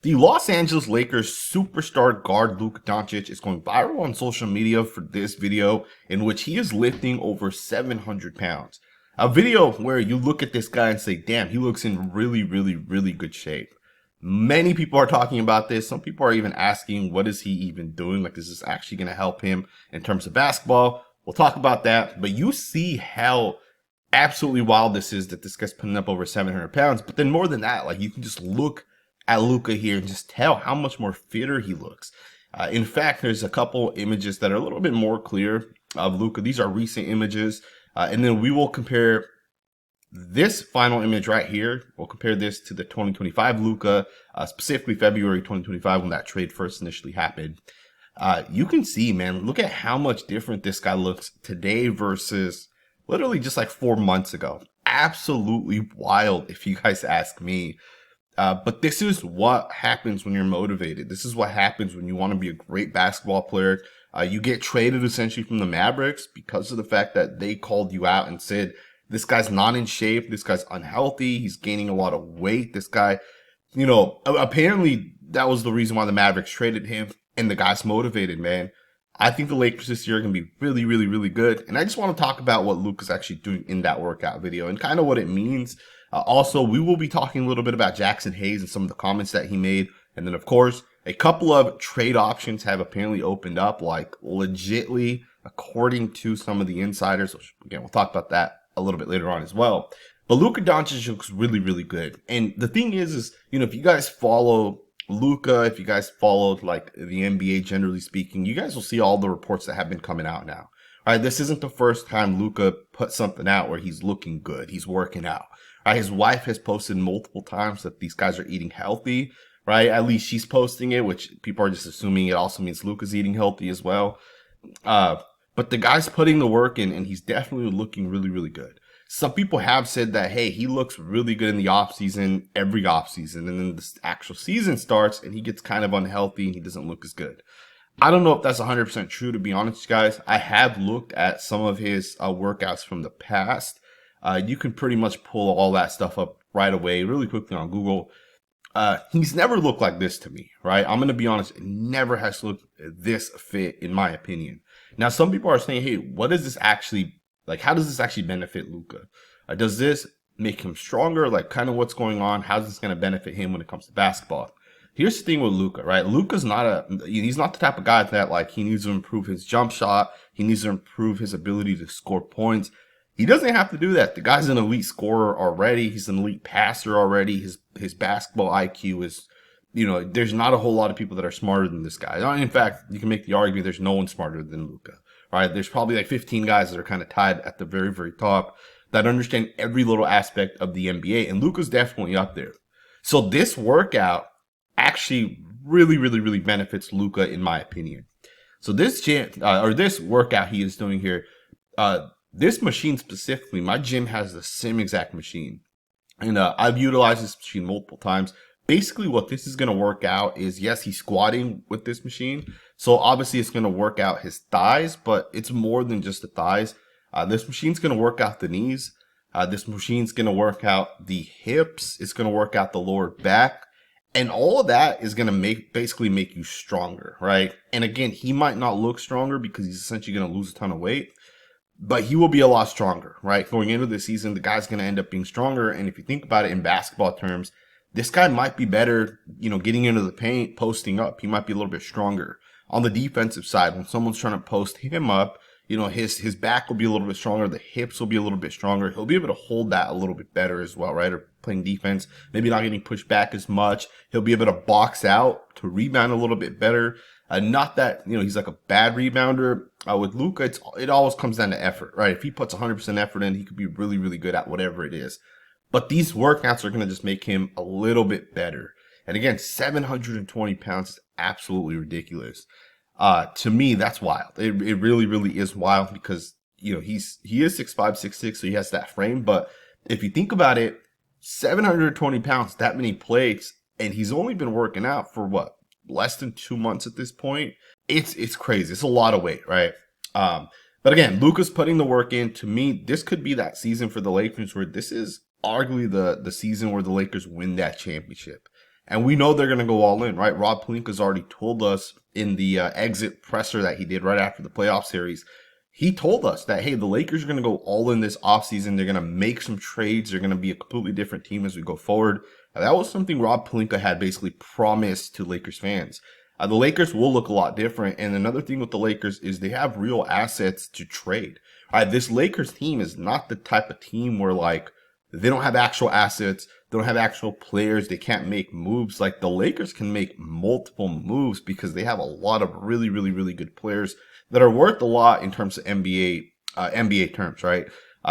The Los Angeles Lakers superstar guard Luka Doncic is going viral on social media for this video in which he is lifting over 700 pounds. A video where you look at this guy and say, damn, he looks in really good shape. Many people are talking about this. Some people are even asking, what is he even doing? Like, is this actually going to help him in terms of basketball? We'll talk about that. But you see how absolutely wild this is that this guy's putting up over 700 pounds. But then more than that, like, you can just look at Luka here and just tell how much more fitter he looks. In fact, there's a couple images that are a little bit more clear of Luka. These are recent images. And then we will compare this final image right here. We'll compare this to the 2025 Luka, specifically February 2025 when that trade first initially happened. You can see, man, look at how much different this guy looks today versus literally just like 4 months ago. Absolutely wild, if you guys ask me. But this is what happens when you're motivated. This is what happens when you want to be a great basketball player. You get traded essentially from the Mavericks because of the fact that they called you out and said, this guy's not in shape. This guy's unhealthy. He's gaining a lot of weight. This guy, apparently that was the reason why the Mavericks traded him. And the guy's motivated, man. I think the Lakers this year are going to be really good. And I just want to talk about what Luka's actually doing in that workout video and kind of what it means. Also, we will be talking a little bit about Jaxson Hayes and some of the comments that he made. And then, of course, a couple of trade options have apparently opened up, like legitly, according to some of the insiders. Which, again, we'll talk about that a little bit later on as well. But Luka Doncic looks really good. And the thing is, if you guys follow Luka, if you guys followed like the NBA generally speaking, you guys will see all the reports that have been coming out now. All right, this isn't the first time Luka put something out where he's looking good. He's working out. Right, his wife has posted multiple times that these guys are eating healthy, right? At least she's posting it, which people are just assuming it also means Luka's eating healthy as well. But the guy's putting the work in, and he's definitely looking really good. Some people have said that, hey, he looks really good in the offseason, every offseason, and then the actual season starts, and he gets kind of unhealthy, and he doesn't look as good. I don't know if that's 100% true, to be honest, guys. I have looked at some of his workouts from the past. You can pretty much pull all that stuff up right away, really quickly on Google. He's never looked like this to me, right? I'm going to be honest. It never has looked this fit, in my opinion. Now, some people are saying, hey, what does this actually, like, how does this actually benefit Luka? Does this make him stronger? Like, kind of what's going on? How's this going to benefit him when it comes to basketball? Here's the thing with Luka, right? Luka's he's not the type of guy that, like, he needs to improve his jump shot. He needs to improve his ability to score points. He doesn't have to do that. The guy's an elite scorer already. He's an elite passer already. His basketball IQ is, there's not a whole lot of people that are smarter than this guy. In fact, you can make the argument there's no one smarter than Luka, right? There's probably like 15 guys that are kind of tied at the very top that understand every little aspect of the NBA, and Luka's definitely up there. So this workout actually really benefits Luka, in my opinion. So this this workout he is doing here, this machine specifically, my gym has the same exact machine. And I've utilized this machine multiple times. Basically, what this is going to work out is, yes, he's squatting with this machine. So obviously, it's going to work out his thighs, but it's more than just the thighs. This machine's going to work out the knees. This machine's going to work out the hips. It's going to work out the lower back. And all of that is going to basically make you stronger, right? And again, he might not look stronger because he's essentially going to lose a ton of weight. But he will be a lot stronger, right? Going into the season, the guy's going to end up being stronger. And if you think about it in basketball terms, this guy might be better, getting into the paint, posting up. He might be a little bit stronger. On the defensive side, when someone's trying to post him up, his back will be a little bit stronger. The hips will be a little bit stronger. He'll be able to hold that a little bit better as well, right? Or playing defense, maybe not getting pushed back as much. He'll be able to box out, to rebound a little bit better. Not that, he's like a bad rebounder. With Luka, it always comes down to effort, right? If he puts 100% effort in, he could be really good at whatever it is. But these workouts are going to just make him a little bit better. And again, 720 pounds is absolutely ridiculous. To me, that's wild. It really is wild because, he is 6'5", 6'6", so he has that frame. But if you think about it, 720 pounds, that many plates, and he's only been working out for what? Less than 2 months at this point. It's crazy. It's a lot of weight, right? But again, Luka's putting the work in. To me, this could be that season for the Lakers where this is arguably the season where the Lakers win that championship. And we know they're going to go all in, right? Rob Pelinka's already told us in the exit presser that he did right after the playoff series. He told us that, hey, the Lakers are going to go all in this offseason. They're going to make some trades. They're going to be a completely different team as we go forward. And that was something Rob Pelinka had basically promised to Lakers fans. The Lakers will look a lot different. And another thing with the Lakers is they have real assets to trade. All right, this Lakers team is not the type of team where, like, they don't have actual assets. They don't have actual players. They can't make moves. Like, the Lakers can make multiple moves because they have a lot of really, really, really good players that are worth a lot in terms of NBA terms, right?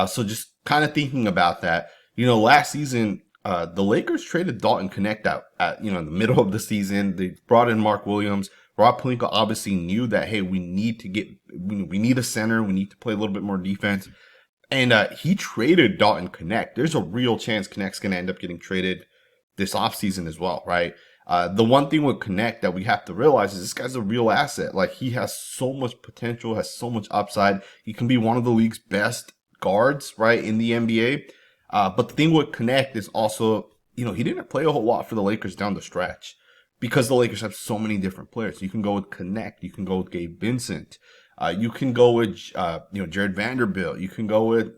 So just kind of thinking about that, last season, the Lakers traded Dalton Knecht out at, in the middle of the season. They brought in Mark Williams. Rob Pelinka obviously knew that, hey, we need a center. We need to play a little bit more defense. And he traded Dalton Knecht. There's a real chance Knecht's going to end up getting traded this offseason as well, right? The one thing with Knecht that we have to realize is this guy's a real asset. Like, he has so much potential, has so much upside. He can be one of the league's best guards, right, in the NBA. But the thing with Knecht is also, he didn't play a whole lot for the Lakers down the stretch because the Lakers have so many different players. You can go with Knecht. You can go with Gabe Vincent. You can go with, Jared Vanderbilt. You can go with,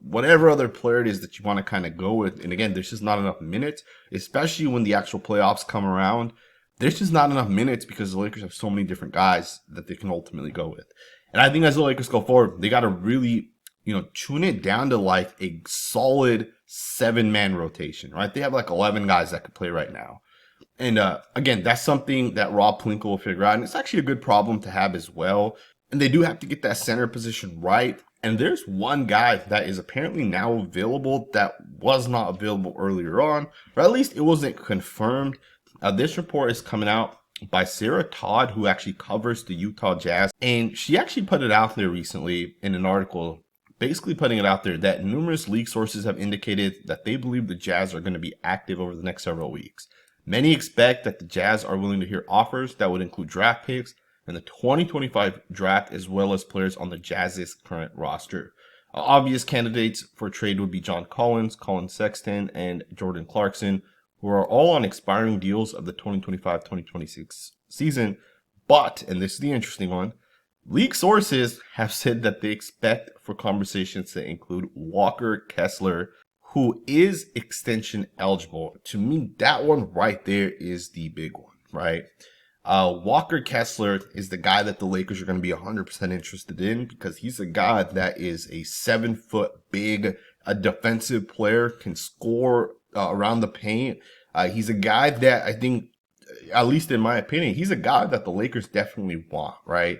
whatever other player it is that you want to kind of go with. And again, there's just not enough minutes, especially when the actual playoffs come around. There's just not enough minutes because the Lakers have so many different guys that they can ultimately go with. And I think as the Lakers go forward, they got to really, tune it down to like a solid 7-man rotation, right? They have like 11 guys that could play right now. And again, that's something that Rob Pelinka will figure out. And it's actually a good problem to have as well. And they do have to get that center position right. And there's one guy that is apparently now available that was not available earlier on, or at least it wasn't confirmed. This report is coming out by Sarah Todd, who actually covers the Utah Jazz. And she actually put it out there recently in an article, basically putting it out there that numerous league sources have indicated that they believe the Jazz are going to be active over the next several weeks. Many expect that the Jazz are willing to hear offers that would include draft picks and the 2025 draft, as well as players on the Jazz's current roster. Obvious candidates for trade would be John Collins, Colin Sexton, and Jordan Clarkson, who are all on expiring deals of the 2025-2026 season. But, and this is the interesting one, league sources have said that they expect for conversations to include Walker Kessler, who is extension eligible. To me, that one right there is the big one, right? Walker Kessler is the guy that the Lakers are going to be 100% interested in because he's a guy that is a 7-foot big, a defensive player, can score around the paint. He's a guy that I think, at least in my opinion, he's a guy that the Lakers definitely want, right?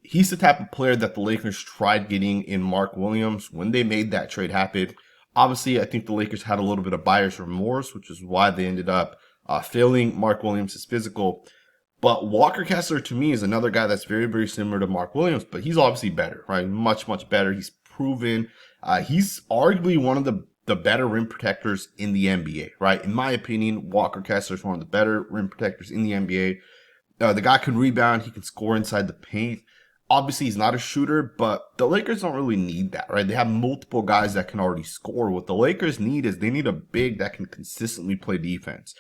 He's the type of player that the Lakers tried getting in Mark Williams when they made that trade happen. Obviously, I think the Lakers had a little bit of buyer's remorse, which is why they ended up failing Mark Williams' physical. But Walker Kessler, to me, is another guy that's very, very similar to Mark Williams, but he's obviously better, right? Much, much better. He's proven. He's arguably one of the better rim protectors in the NBA, right? In my opinion, Walker Kessler is one of the better rim protectors in the NBA. The guy can rebound. He can score inside the paint. Obviously, he's not a shooter, but the Lakers don't really need that, right? They have multiple guys that can already score. What the Lakers need is they need a big that can consistently play defense.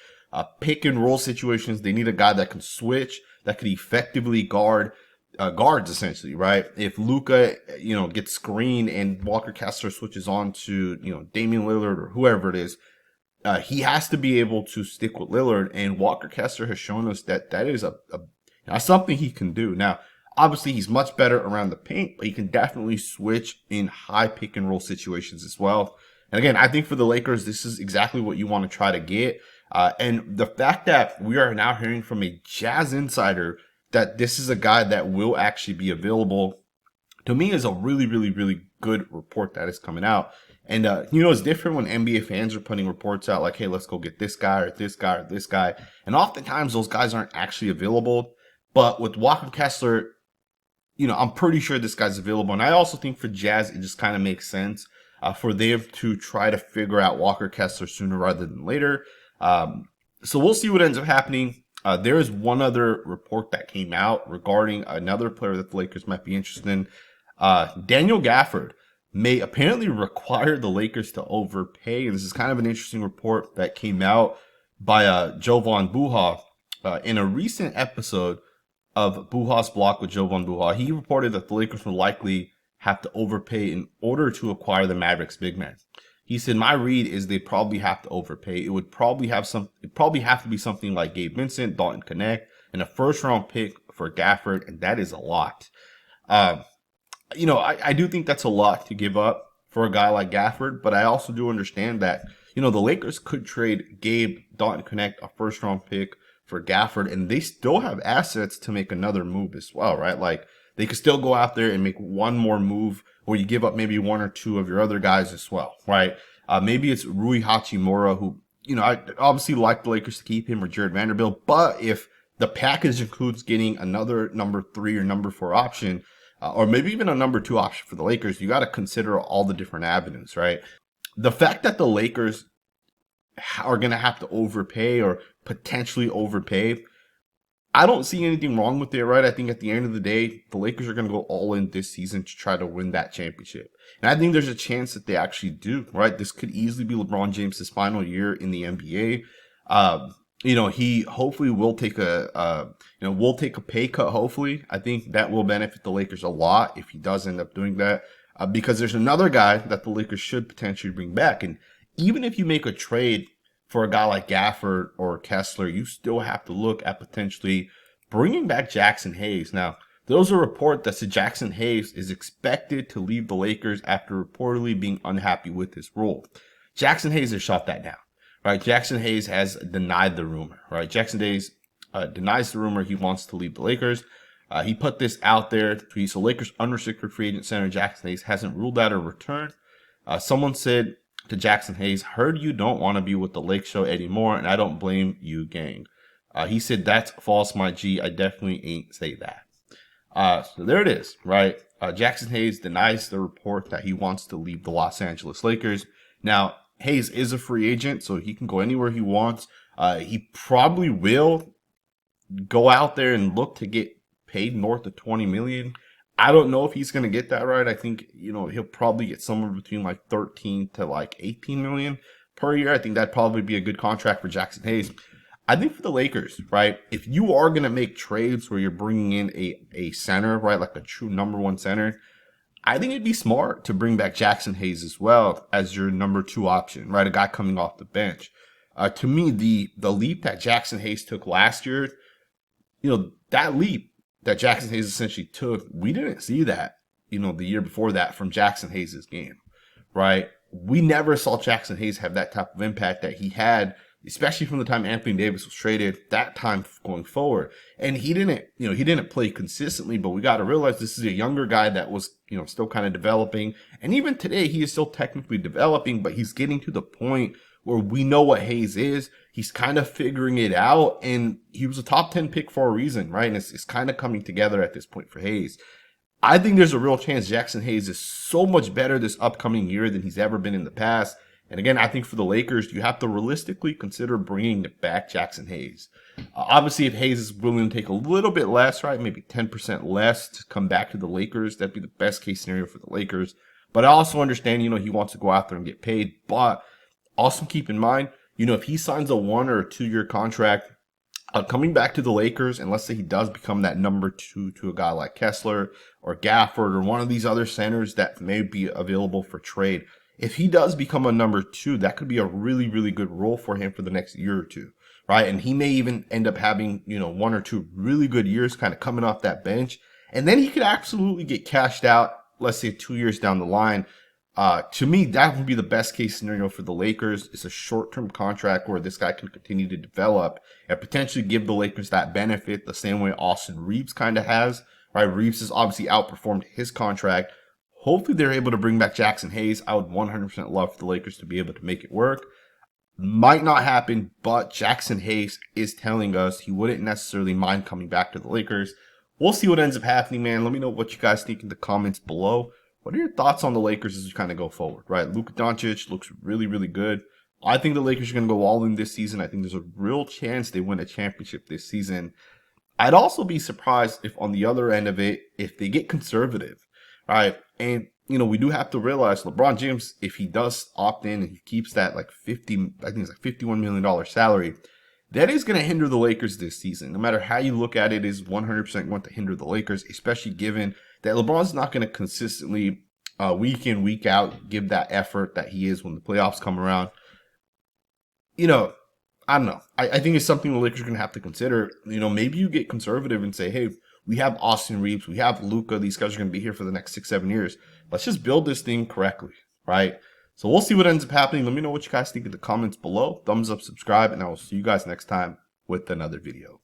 Pick and roll situations, they need a guy that can switch, that can effectively guards essentially, right? If Luka, gets screened and Walker Kessler switches on to, Damian Lillard or whoever it is, he has to be able to stick with Lillard. And Walker Kessler has shown us that that is something he can do. Now, obviously, he's much better around the paint, but he can definitely switch in high pick and roll situations as well. And again, I think for the Lakers, this is exactly what you want to try to get. And the fact that we are now hearing from a Jazz insider that this is a guy that will actually be available, to me is a really, really, really good report that is coming out. And, it's different when NBA fans are putting reports out like, hey, let's go get this guy or this guy or this guy. And oftentimes those guys aren't actually available. But with Walker Kessler, I'm pretty sure this guy's available. And I also think for Jazz, it just kind of makes sense for them to try to figure out Walker Kessler sooner rather than later. So we'll see what ends up happening. There is one other report that came out regarding another player that the Lakers might be interested in. Daniel Gafford may apparently require the Lakers to overpay. And this is kind of an interesting report that came out. by Jovan Buha. In a recent episode of Buha's Block with Jovan Buha, he reported that the Lakers will likely have to overpay in order to acquire the Mavericks big man. He said, my read is they probably have to overpay. It would probably have to be something like Gabe Vincent, Dalton, Knecht, and a first round pick for Gafford, and that is a lot. I do think that's a lot to give up for a guy like Gafford, but I also do understand that, the Lakers could trade Gabe, Dalton, Knecht, a first round pick for Gafford, and they still have assets to make another move as well, right? Like, they could still go out there and make one more move where you give up maybe one or two of your other guys as well, right? Maybe it's Rui Hachimura, who, I obviously like the Lakers to keep him, or Jared Vanderbilt, but if the package includes getting another number 3 or number 4 option, or maybe even a number 2 option for the Lakers, you got to consider all the different avenues, right? The fact that the Lakers are going to have to overpay or potentially overpay, I don't see anything wrong with it, right? I think at the end of the day, the Lakers are going to go all in this season to try to win that championship. And I think there's a chance that they actually do, right? This could easily be LeBron James' final year in the NBA. He hopefully will take a pay cut, hopefully. I think that will benefit the Lakers a lot if he does end up doing that. Because there's another guy that the Lakers should potentially bring back. And even if you make a trade for a guy like Gafford or Kessler, you still have to look at potentially bringing back Jaxson Hayes. Now, there's a report that said Jaxson Hayes is expected to leave the Lakers after reportedly being unhappy with his role. Jaxson Hayes has shot that down, right? Jaxson Hayes has denied the rumor, right? Jaxson Hayes denies the rumor he wants to leave the Lakers. He put this out there. So Lakers unrestricted free agent center Jaxson Hayes hasn't ruled out a return. Someone said to Jaxson Hayes, heard you don't want to be with the Lake Show anymore, and I don't blame you, gang. He said, that's false, my G. I definitely ain't say that. So there it is, right? Jaxson Hayes denies the report that he wants to leave the Los Angeles Lakers. Now, Hayes is a free agent, so he can go anywhere he wants. He probably will go out there and look to get paid north of $20 million. I don't know if he's going to get that right. I think, he'll probably get somewhere between like 13 to like 18 million per year. I think that'd probably be a good contract for Jaxson Hayes. I think for the Lakers, right, if you are going to make trades where you're bringing in a center, right, like a true number 1 center, I think it'd be smart to bring back Jaxson Hayes as well as your number 2 option, right, a guy coming off the bench. To me, the leap that Jaxson Hayes took last year, that leap that Jaxson Hayes essentially took, we didn't see that, the year before that from Jaxson Hayes' game, right? We never saw Jaxson Hayes have that type of impact that he had, especially from the time Anthony Davis was traded, that time going forward. And he didn't play consistently, but we got to realize this is a younger guy that was, still kind of developing. And even today, he is still technically developing, but he's getting to the point where we know what Hayes is. He's kind of figuring it out, and he was a top 10 pick for a reason, right? And it's kind of coming together at this point for Hayes. I think there's a real chance Jaxson Hayes is so much better this upcoming year than he's ever been in the past. And again, I think for the Lakers, you have to realistically consider bringing back Jaxson Hayes. Obviously, if Hayes is willing to take a little bit less, right, maybe 10% less to come back to the Lakers, that'd be the best case scenario for the Lakers. But I also understand, he wants to go out there and get paid. But also keep in mind, if he signs a 1 or 2 year contract, coming back to the Lakers, and let's say he does become that number 2 to a guy like Kessler or Gafford or one of these other centers that may be available for trade, if he does become a number 2, that could be a really, really good role for him for the next year or two, right? And he may even end up having, 1 or 2 really good years kind of coming off that bench. And then he could absolutely get cashed out, let's say 2 years down the line. To me, that would be the best case scenario for the Lakers. It's a short-term contract where this guy can continue to develop and potentially give the Lakers that benefit the same way Austin Reeves kind of has, right? Reeves has obviously outperformed his contract. Hopefully they're able to bring back Jaxson Hayes. I would 100% love for the Lakers to be able to make it work. Might not happen, but Jaxson Hayes is telling us he wouldn't necessarily mind coming back to the Lakers. We'll see what ends up happening, man. Let me know what you guys think in the comments below. What are your thoughts on the Lakers as we kind of go forward, right? Luka Doncic looks really, really good. I think the Lakers are going to go all in this season. I think there's a real chance they win a championship this season. I'd also be surprised if on the other end of it, if they get conservative, right? And, we do have to realize LeBron James, if he does opt in and he keeps that like I think it's like $51 million salary, that is going to hinder the Lakers this season. No matter how you look at it, is 100% going to hinder the Lakers, especially given that LeBron's not going to consistently, week in, week out, give that effort that he is when the playoffs come around. You know, I don't know. I think it's something the Lakers are going to have to consider. You know, maybe you get conservative and say, hey, we have Austin Reeves, we have Luka. These guys are going to be here for the next 6-7 years. Let's just build this thing correctly, right? So we'll see what ends up happening. Let me know what you guys think in the comments below. Thumbs up, subscribe, and I will see you guys next time with another video.